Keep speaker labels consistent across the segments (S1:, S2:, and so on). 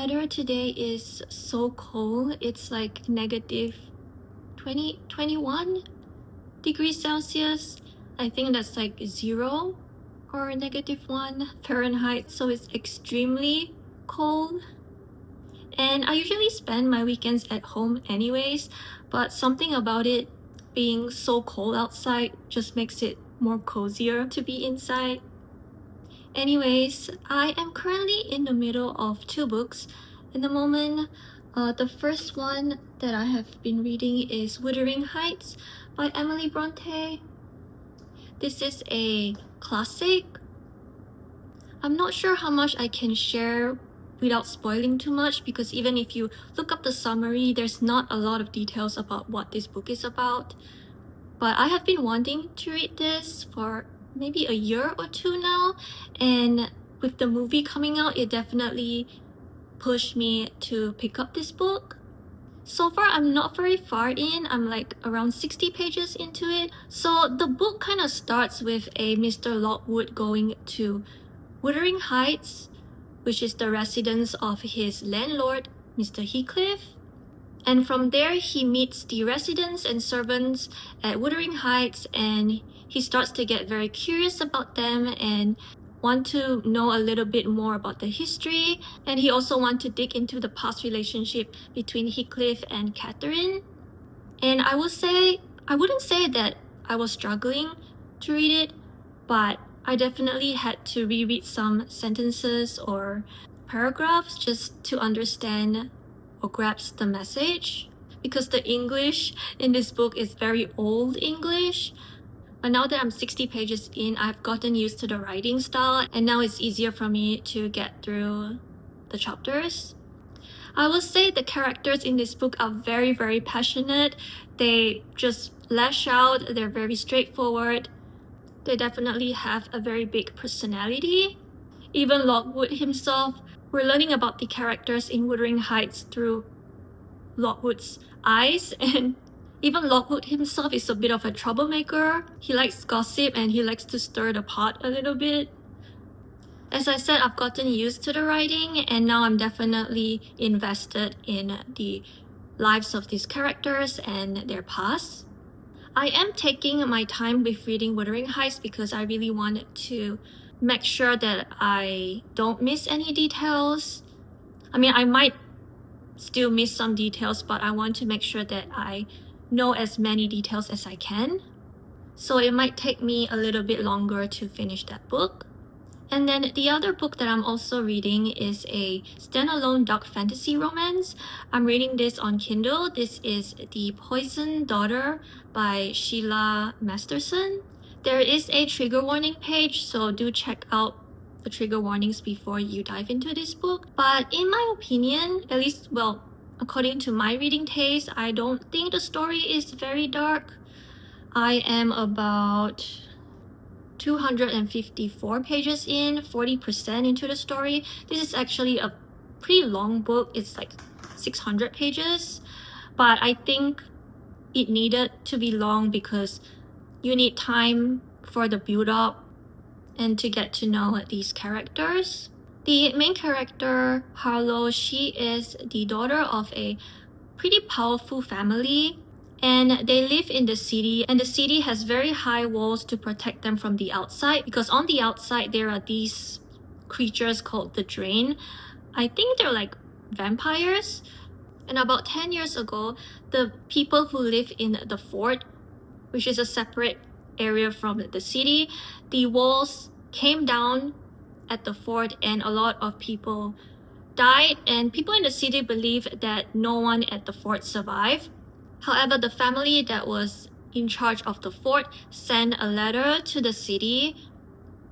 S1: weather today is so cold. It's like negative 20, 21 degrees Celsius. I think that's like 0 or negative 1 Fahrenheit. So it's extremely cold. And I usually spend my weekends at home anyways, but something about it being so cold outside just makes it more cozier to be inside. Anyways, I am currently in the middle of 2 books. In the moment, the first one that I have been reading is Wuthering Heights by Emily Bronte. This is a classic. I'm not sure how much I can share without spoiling too much, because even if you look up the summary, there's not a lot of details about what this book is about. But I have been wanting to read this for maybe a year or 2 now, and with the movie coming out, it definitely pushed me to pick up this book. So far, I'm not very far in. I'm like around 60 pages into it. So the book kind of starts with a Mr. Lockwood going to Wuthering Heights, which is the residence of his landlord, Mr. Heathcliff. And from there, he meets the residents and servants at Wuthering Heights, and he starts to get very curious about them and want to know a little bit more about the history. And he also wants to dig into the past relationship between Heathcliff and Catherine. And I wouldn't say that I was struggling to read it, but I definitely had to reread some sentences or paragraphs just to understand or grasp the message, because the English in this book is very old English. But now that I'm 60 pages in, I've gotten used to the writing style, and now it's easier for me to get through the chapters. I will say the characters in this book are very, very passionate. They just lash out, they're very straightforward. They definitely have a very big personality. Even Lockwood himself, we're learning about the characters in Wuthering Heights through Lockwood's eyes, and even Lockwood himself is a bit of a troublemaker. He likes gossip and he likes to stir the pot a little bit. As I said, I've gotten used to the writing, and now I'm definitely invested in the lives of these characters and their past. I am taking my time with reading Wuthering Heights because I really wanted to make sure that I don't miss any details. I mean, I might still miss some details, but I want to make sure that I know as many details as I can. So it might take me a little bit longer to finish that book. And then the other book that I'm also reading is a standalone dark fantasy romance. I'm reading this on Kindle. This is The Poisoned Daughter by Sheila Masterson. There is a trigger warning page, so do check out the trigger warnings before you dive into this book. But in my opinion, at least, well, according to my reading taste, I don't think the story is very dark. I am about 254 pages in, 40% into the story. This is actually a pretty long book. It's like 600 pages, but I think it needed to be long because you need time for the build-up and to get to know these characters. The main character, Harlow, she is the daughter of a pretty powerful family, and they live in the city, and the city has very high walls to protect them from the outside, because on the outside there are these creatures called the Drain. I think they're like vampires. And about 10 years ago, the people who live in the fort, which is a separate area from the city, the walls came down at the fort and a lot of people died, and people in the city believe that no one at the fort survived. However, the family that was in charge of the fort sent a letter to the city,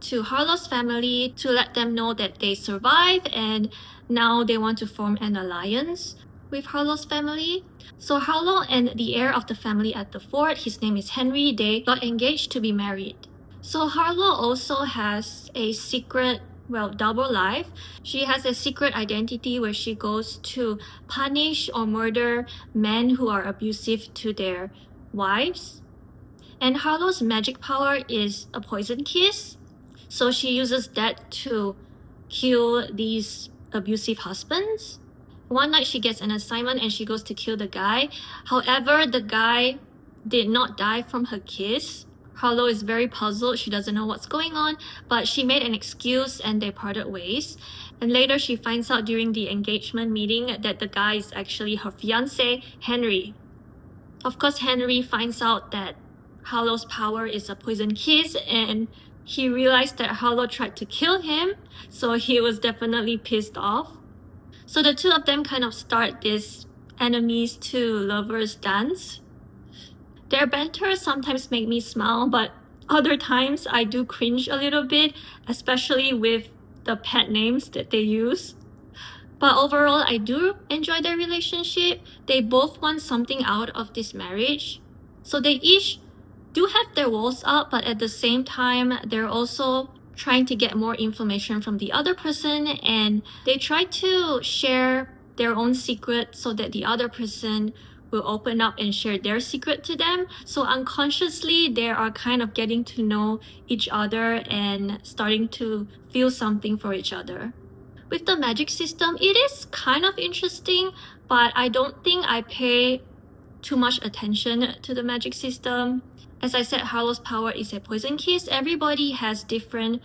S1: to Harlow's family, to let them know that they survived, and now they want to form an alliance with Harlow's family. So Harlow and the heir of the family at the fort, his name is Henry, they got engaged to be married. So Harlow also has a secret, well, double life. She has a secret identity where she goes to punish or murder men who are abusive to their wives. And Harlow's magic power is a poison kiss. So she uses that to kill these abusive husbands. One night she gets an assignment and she goes to kill the guy. However, the guy did not die from her kiss. Harlow is very puzzled. She doesn't know what's going on, but she made an excuse and they parted ways. And later she finds out during the engagement meeting that the guy is actually her fiancé, Henry. Of course, Henry finds out that Harlow's power is a poison kiss, and he realized that Harlow tried to kill him, so he was definitely pissed off. So the two of them kind of start this enemies to lovers dance. Their banter sometimes make me smile, but other times I do cringe a little bit, especially with the pet names that they use. But overall, I do enjoy their relationship. They both want something out of this marriage. So they each do have their walls up, but at the same time, they're also trying to get more information from the other person, and they try to share their own secret so that the other person will open up and share their secret to them. So unconsciously, they are kind of getting to know each other and starting to feel something for each other. With the magic system, it is kind of interesting, but I don't think I pay too much attention to the magic system. As I said, Harlow's power is a poison kiss. Everybody has different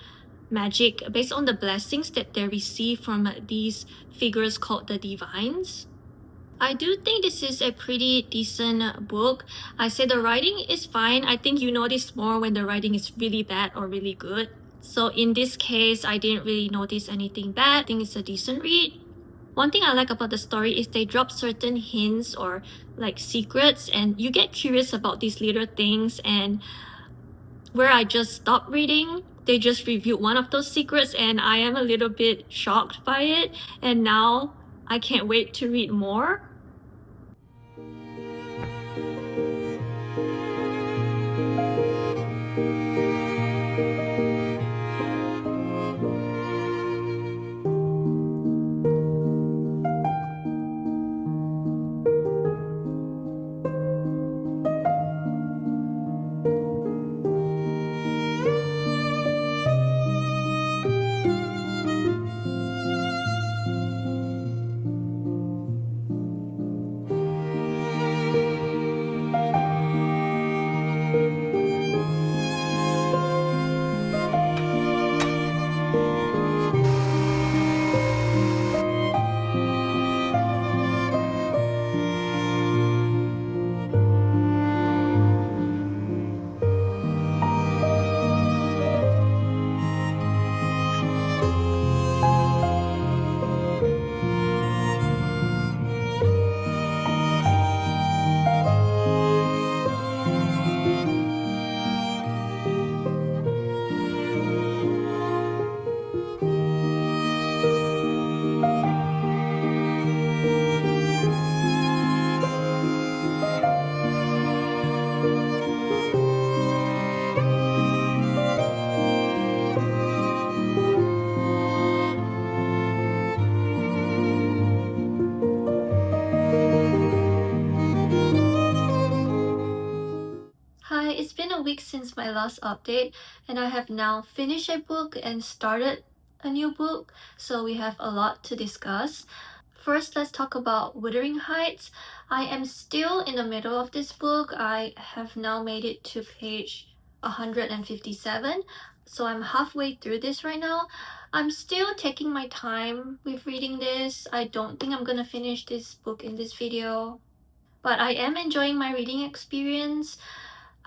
S1: magic based on the blessings that they receive from these figures called the divines. I do think this is a pretty decent book. I say the writing is fine. I think you notice more when the writing is really bad or really good. So in this case, I didn't really notice anything bad. I think it's a decent read. One thing I like about the story is they drop certain hints or like secrets, and you get curious about these little things. And where I just stopped reading, they just revealed one of those secrets, and I am a little bit shocked by it. And now I can't wait to read more. Hi, it's been a week since my last update, and I have now finished a book and started a new book, so we have a lot to discuss. First, let's talk about Wuthering Heights. I am still in the middle of this book. I have now made it to page 157, so I'm halfway through this right now. I'm still taking my time with reading this. I don't think I'm gonna finish this book in this video, but I am enjoying my reading experience.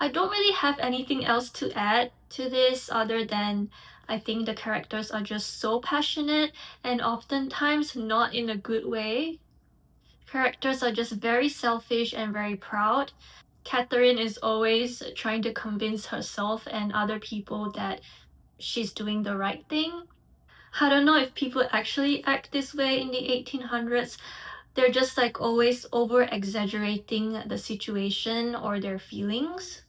S1: I don't really have anything else to add to this other than I think the characters are just so passionate and oftentimes not in a good way. Characters are just very selfish and very proud. Catherine is always trying to convince herself and other people that she's doing the right thing. I don't know if people actually act this way in the 1800s. They're just like always over exaggerating the situation or their feelings.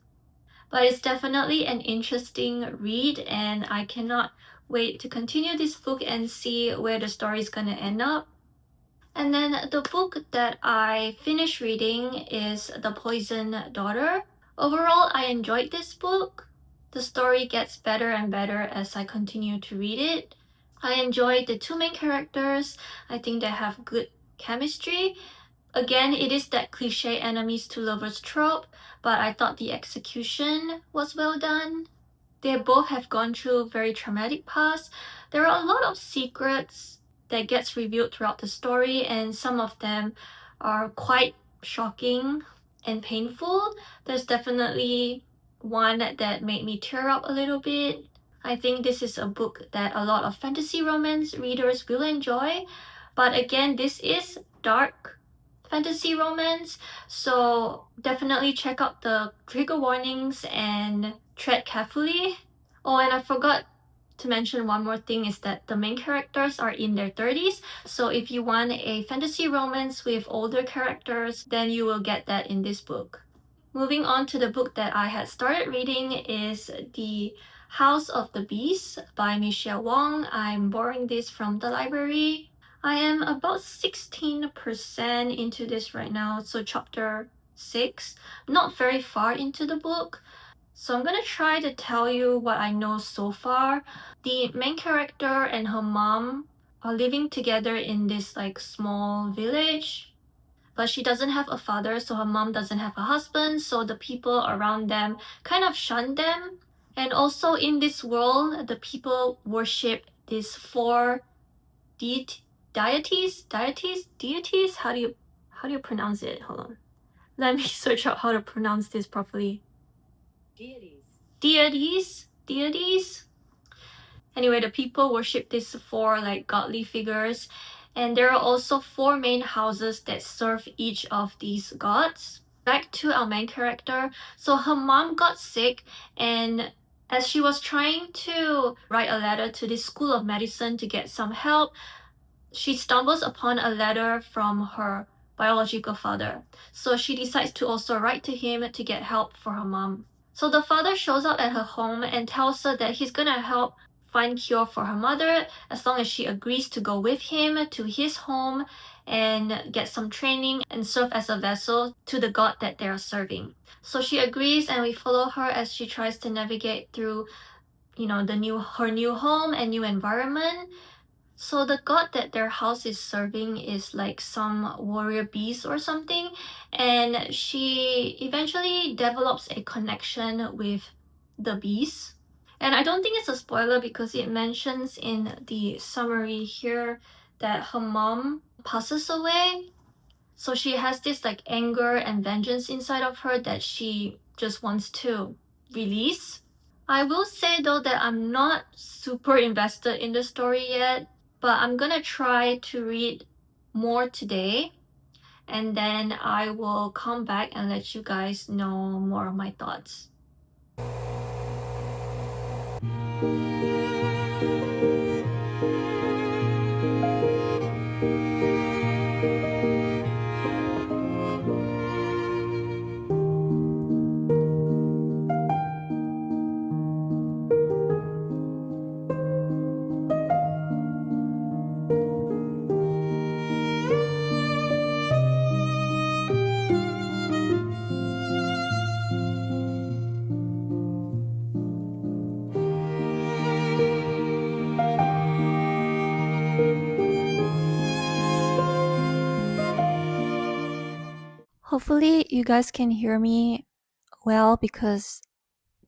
S1: But it's definitely an interesting read, and I cannot wait to continue this book and see where the story is gonna end up. And then the book that I finished reading is The Poison Daughter. Overall, I enjoyed this book. The story gets better and better as I continue to read it. I enjoyed the two main characters. I think they have good chemistry. Again, it is that cliche enemies to lovers trope, but I thought the execution was well done. They both have gone through very traumatic pasts. There are a lot of secrets that gets revealed throughout the story, and some of them are quite shocking and painful. There's definitely one that made me tear up a little bit. I think this is a book that a lot of fantasy romance readers will enjoy. But again, this is dark fantasy romance, so definitely check out the trigger warnings and tread carefully. Oh, and I forgot to mention one more thing is that the main characters are in their 30s. So if you want a fantasy romance with older characters, then you will get that in this book. Moving on to the book that I had started reading is The House of the Beast by Michelle Wong. I'm borrowing this from the library. I am about 16% into this right now, so chapter 6. Not very far into the book. So I'm gonna try to tell you what I know so far. The main character and her mom are living together in this like small village, but she doesn't have a father, so her mom doesn't have a husband, so the people around them kind of shun them. And also in this world, the people worship these four deities. How do you pronounce it? Hold on. Let me search out how to pronounce this properly. Deities. Anyway, the people worship these four like godly figures, and there are also four main houses that serve each of these gods. Back to our main character. So her mom got sick, and as she was trying to write a letter to this school of medicine to get some help, she stumbles upon a letter from her biological father. So she decides to also write to him to get help for her mom. So the father shows up at her home and tells her that he's gonna help find cure for her mother as long as she agrees to go with him to his home and get some training and serve as a vessel to the god that they are serving. So she agrees, and we follow her as she tries to navigate through, her new home and new environment. So the god that their house is serving is like some warrior beast or something, and she eventually develops a connection with the beast. And I don't think it's a spoiler because it mentions in the summary here that her mom passes away. So she has this like anger and vengeance inside of her that she just wants to release. I will say though that I'm not super invested in the story yet, but I'm gonna try to read more today, and then I will come back and let you guys know more of my thoughts. Hopefully you guys can hear me well because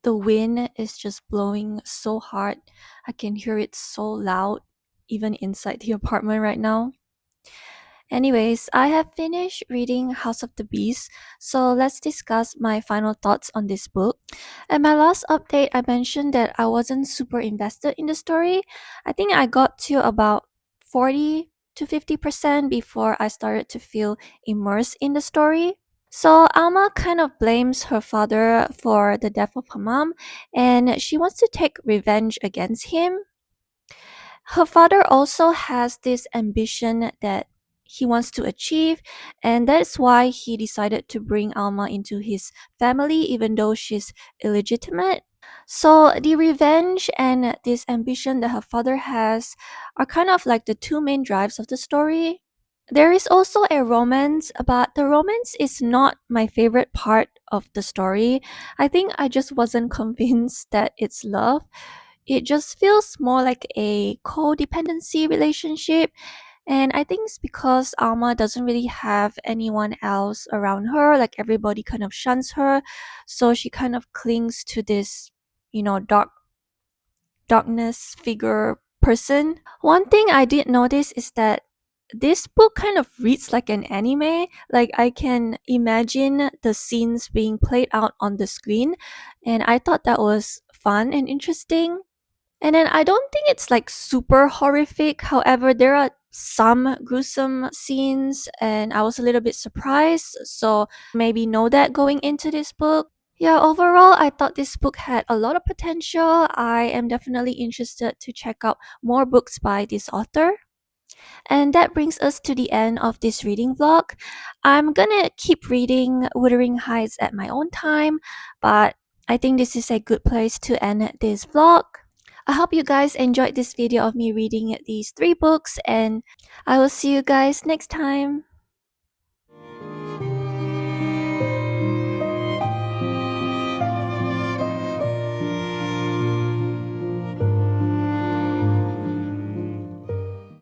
S1: the wind is just blowing so hard. I can hear it so loud even inside the apartment right now. Anyways, I have finished reading House of the Beast, so let's discuss my final thoughts on this book. At my last update, I mentioned that I wasn't super invested in the story. I think I got to about 40 to 50% before I started to feel immersed in the story. So Alma kind of blames her father for the death of her mom, and she wants to take revenge against him. Her father also has this ambition that he wants to achieve, and that's why he decided to bring Alma into his family even though she's illegitimate. So the revenge and this ambition that her father has are kind of like the two main drives of the story. There is also a romance, but the romance is not my favorite part of the story. I think I just wasn't convinced that it's love. It just feels more like a codependency relationship,
S2: And I think it's because Alma doesn't really have anyone else around her, like everybody kind of shuns her. So she kind of clings to this, darkness figure person. One thing I did notice is that this book kind of reads like an anime. Like I can imagine the scenes being played out on the screen, and I thought that was fun and interesting. And then I don't think it's like super horrific. However, there are some gruesome scenes, and I was a little bit surprised. So maybe know that going into this book. Yeah, overall, I thought this book had a lot of potential. I am definitely interested to check out more books by this author. And that brings us to the end of this reading vlog. I'm gonna keep reading Wuthering Heights at my own time, but I think this is a good place to end this vlog. I hope you guys enjoyed this video of me reading these 3 books, and I will see you guys next time.